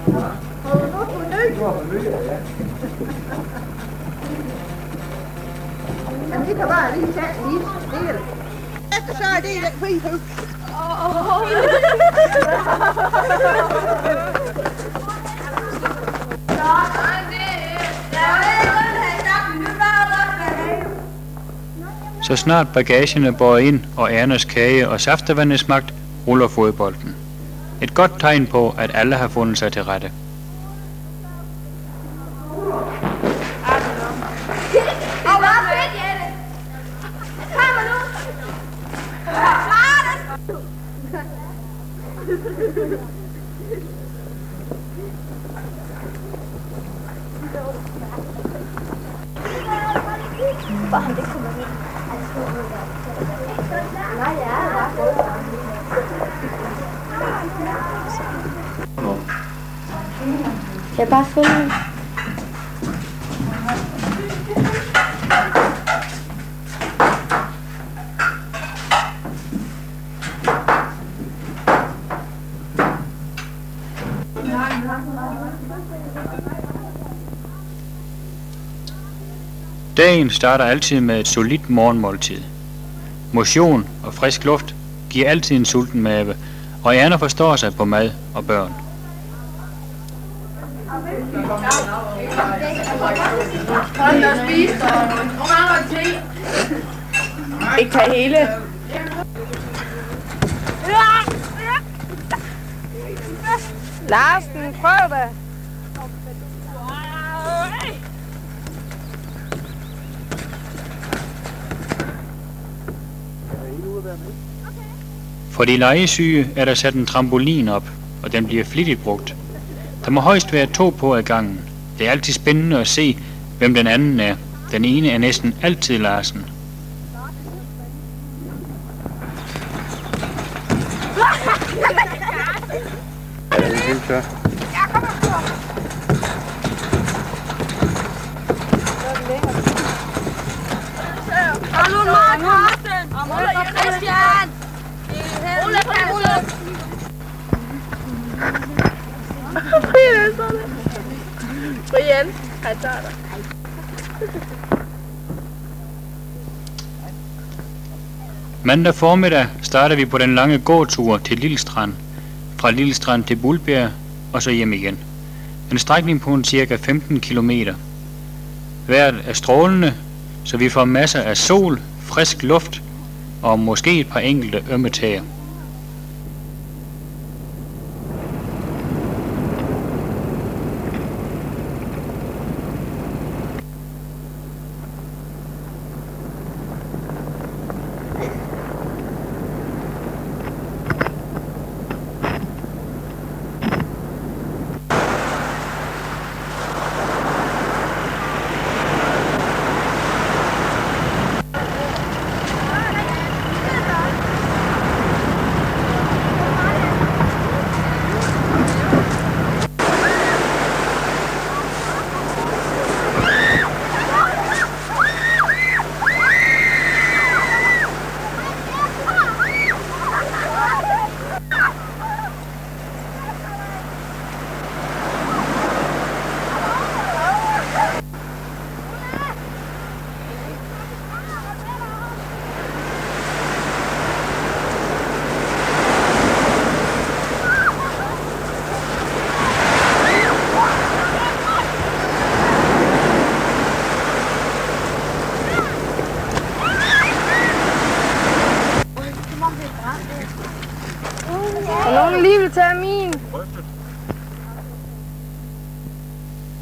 Men vi kan bare lige tage en lille del. Så er det i den frihøg. Så snart bagagen er båret ind, og ærnernes kage og saftevand er smagt, ruller fodbolden. Et godt tegn på, at alle har fundet sig til rette. Jeg bare følge. Dagen starter altid med et solidt morgenmåltid. Motion og frisk luft giver altid en sulten mave, og Erna forstår sig på mad og børn. Ikke tage hele. Larsen, prøv det. For de legesyge er der sat en trampolin op, og den bliver flittigt brugt. Der må højst være 2 på ad gangen. Det er altid spændende at se, hvem den anden er. Den ene er næsten altid Larsen. Brian, han tager dig. Mandag formiddag starter vi på den lange gåtur til Lillestrand. Fra Lillestrand til Bulbjerg og så hjem igen. En strækning på cirka 15 kilometer. Vejret er strålende, så vi får masser af sol, frisk luft og måske et par enkelte ømme tæer.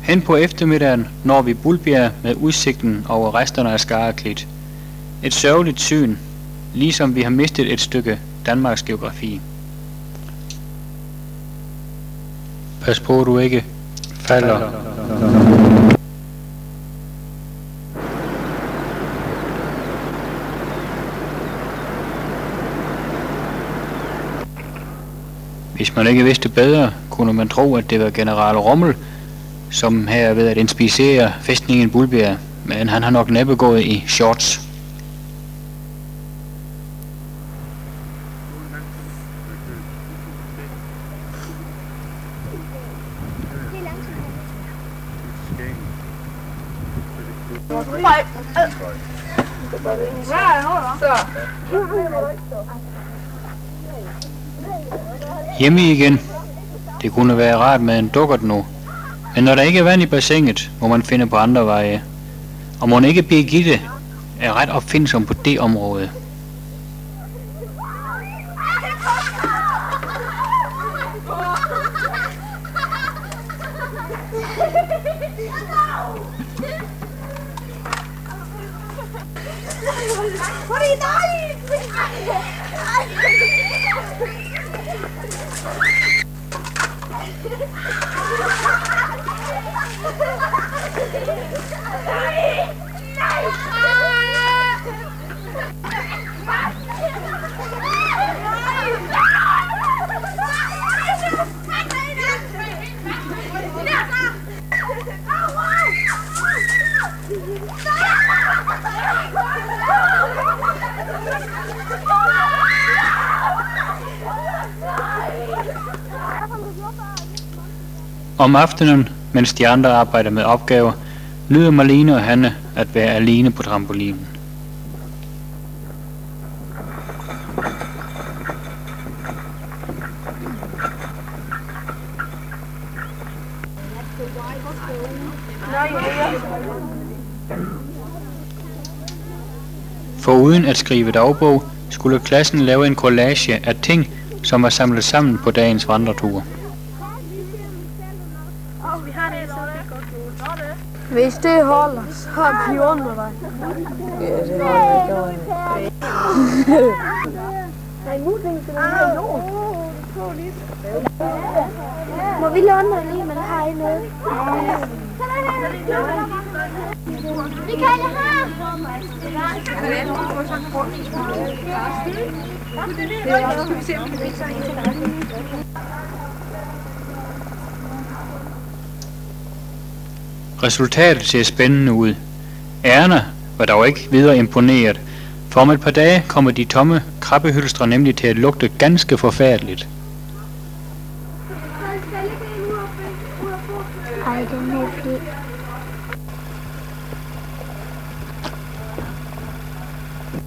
Hen på eftermiddagen når vi Bulbjerg med udsigten over resterne af Skareklit. Et sørgeligt syn, ligesom vi har mistet et stykke Danmarks geografi. Pas på, du ikke falder. Hvis man ikke vidste bedre, kunne man tro, at det var general Rommel, som her er ved at inspicere fæstningen Bulbjerg, men han har nok næppe gået i shorts. Hjemme igen. Det kunne være rart med en dukkert nu. Men når der ikke er vand i bassinet, må man finde på andre veje. Og må ikke Birgitte er ret opfindsom på det område. Om aftenen, mens de andre arbejder med opgaver, nyder Marlene og Hanne at være alene på trampolinen. Foruden at skrive dagbog, skulle klassen lave en collage af ting, som var samlet sammen på dagens vandretur. Hvis det holder, så har vi under dig. Ja, det holder ikke. Må vi låne noget lige, men har I noget? Vi kan det her! Resultatet ser spændende ud. Erna var dog ikke videre imponeret, for om et par dage kommer de tomme krabbehylstre nemlig til at lugte ganske forfærdeligt.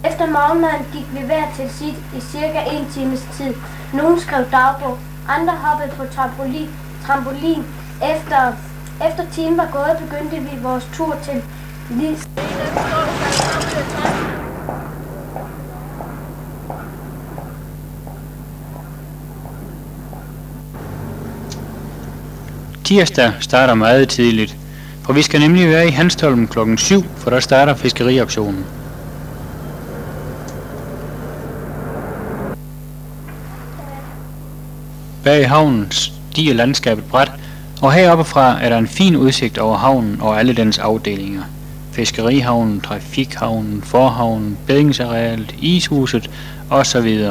Efter morgenmaden gik vi hver til sit i cirka 1 times tid. Nogle skrev dagbog, andre hoppede på trampolin. Efter timen var gået, begyndte vi vores tur til Lis. Tirsdag starter meget tidligt, for vi skal nemlig være i Hanstholm klokken 7, for der starter fiskeriaktionen. Bag havnen stiger landskabet brat, og heroppefra er der en fin udsigt over havnen og alle dens afdelinger. Fiskerihavnen, trafikhavnen, forhavnen, bædningsarealet, ishuset osv.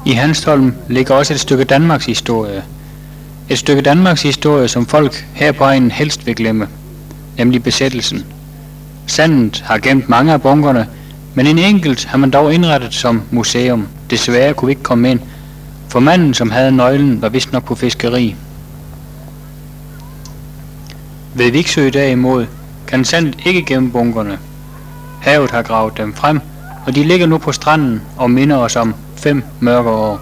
I Hanstholm ligger også et stykke Danmarks historie. Et stykke Danmarks historie, som folk her på egnen helst vil glemme, nemlig besættelsen. Sandet har gemt mange af bunkerne, men en enkelt har man dog indrettet som museum. Desværre kunne vi ikke komme ind, for manden, som havde nøglen, var vist nok på fiskeri. Ved Viksø derimod kan sandet ikke gemme bunkerne. Havet har gravet dem frem, og de ligger nu på stranden og minder os om 5 mørke år.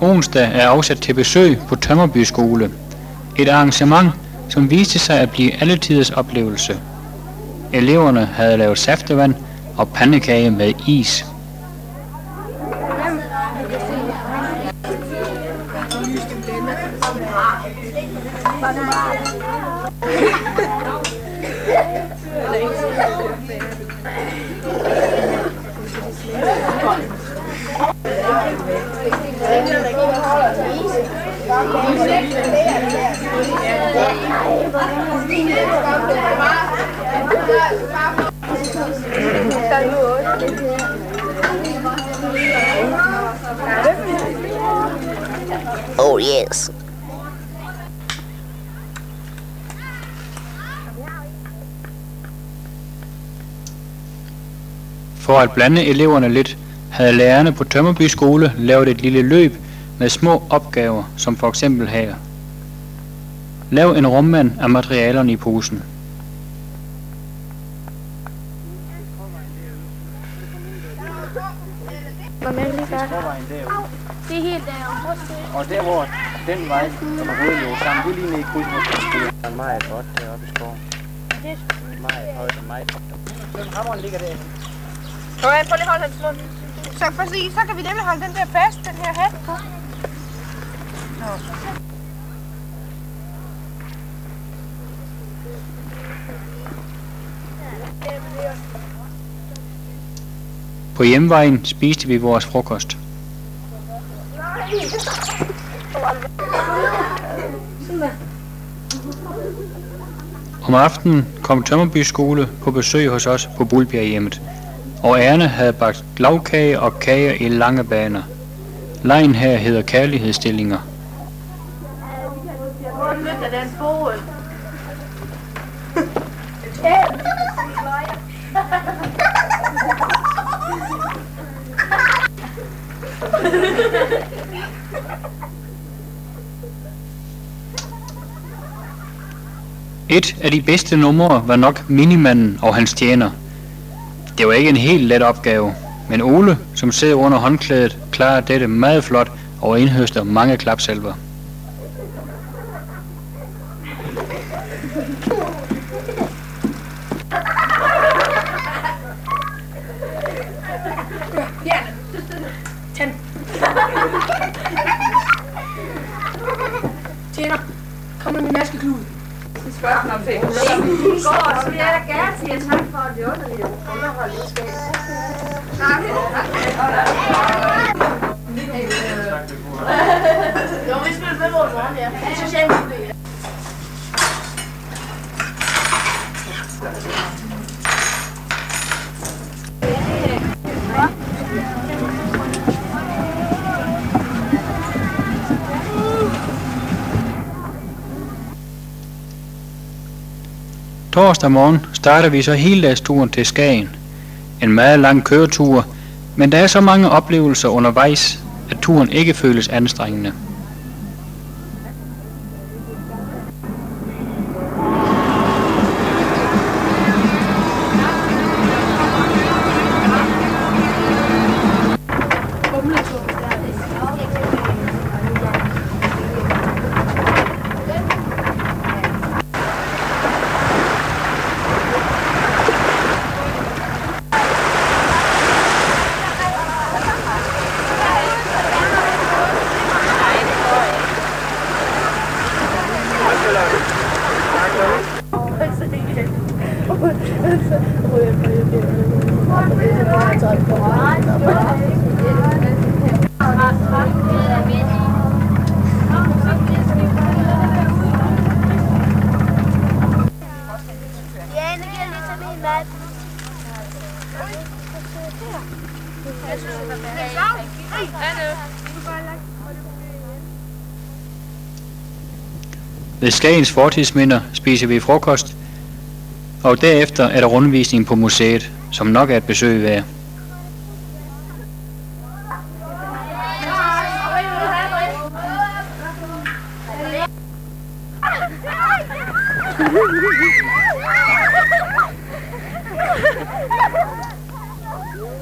Onsdag er afsat til besøg på Tømmerby Skole. Et arrangement, som viste sig at blive alletiders oplevelse. Eleverne havde lavet saftevand og pandekage med is. Oh yes. For at blande eleverne lidt, havde lærerne på Tømmerby Skole lavet et lille løb med små opgaver, som for eksempel her. Lav en rummand af materialerne i posen. Det er helt derovre. Og der hvor den vej, som er rødløs sammen, det er lige nede i krydsmålsbyen. Det er meget godt deroppe i skoven. Det er meget højt og meget godt. Den hammeren ligger der. Prøv lige at holde hans lund. Så kan vi nemlig holde den der fast, den her hat på. På hjemvejen spiste vi vores frokost. Om aftenen kom Tømmerby Skole på besøg hos os på Bulbjerghjemmet, og ærerne havde bagt lagkage og kager i lange baner. Legen her hedder kærlighedsstillinger. Et af de bedste numre var nok Minimanden og hans tjener. Det var ikke en helt let opgave, men Ole, som sidder under håndklædet, klarer dette meget flot og indhøster mange klapsalver. Tjener, kom med min maskeklude. Så vil jeg da gerne sige tak for det underlige underholdningsskab. Jo, vi spiller med vores morgen, ja. Det synes jeg ikke, ja. Torsdag morgen starter vi så heldagsturen til Skagen. En meget lang køretur, men der er så mange oplevelser undervejs, at turen ikke føles anstrengende. Ved Skagens fortidsminder spiser vi frokost, og derefter er der rundvisning på museet, som nok er et besøg værd.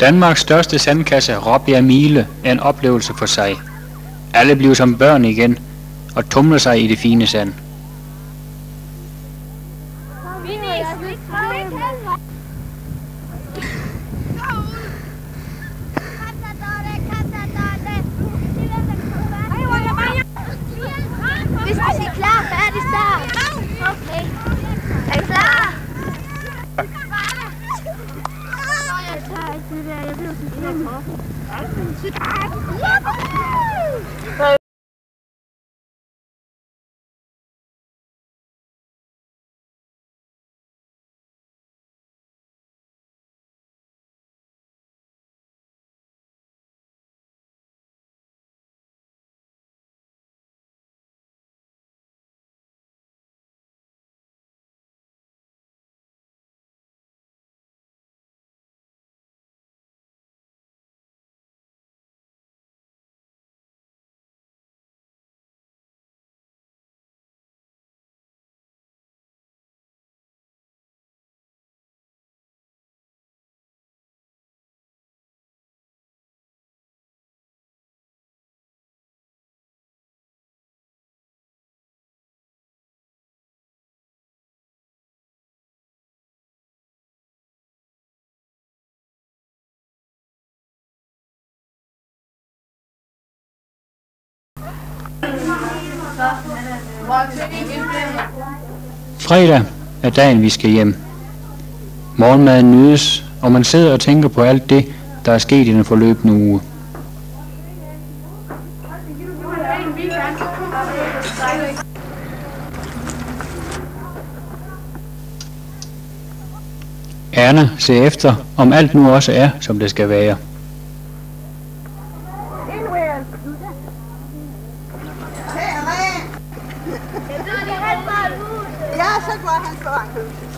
Danmarks største sandkasse, Råbjerg Mile, er en oplevelse for sig. Alle bliver som børn igen og tumler sig i det fine sand. Hvis I er klar, færdig, start. Okay. Er I klar? Fredag er dagen, vi skal hjem. Morgenmaden nydes, og man sidder og tænker på alt det, der er sket i den forløbende uge. Erna ser efter, om alt nu også er, som det skal være. Ja, så går han foran huset.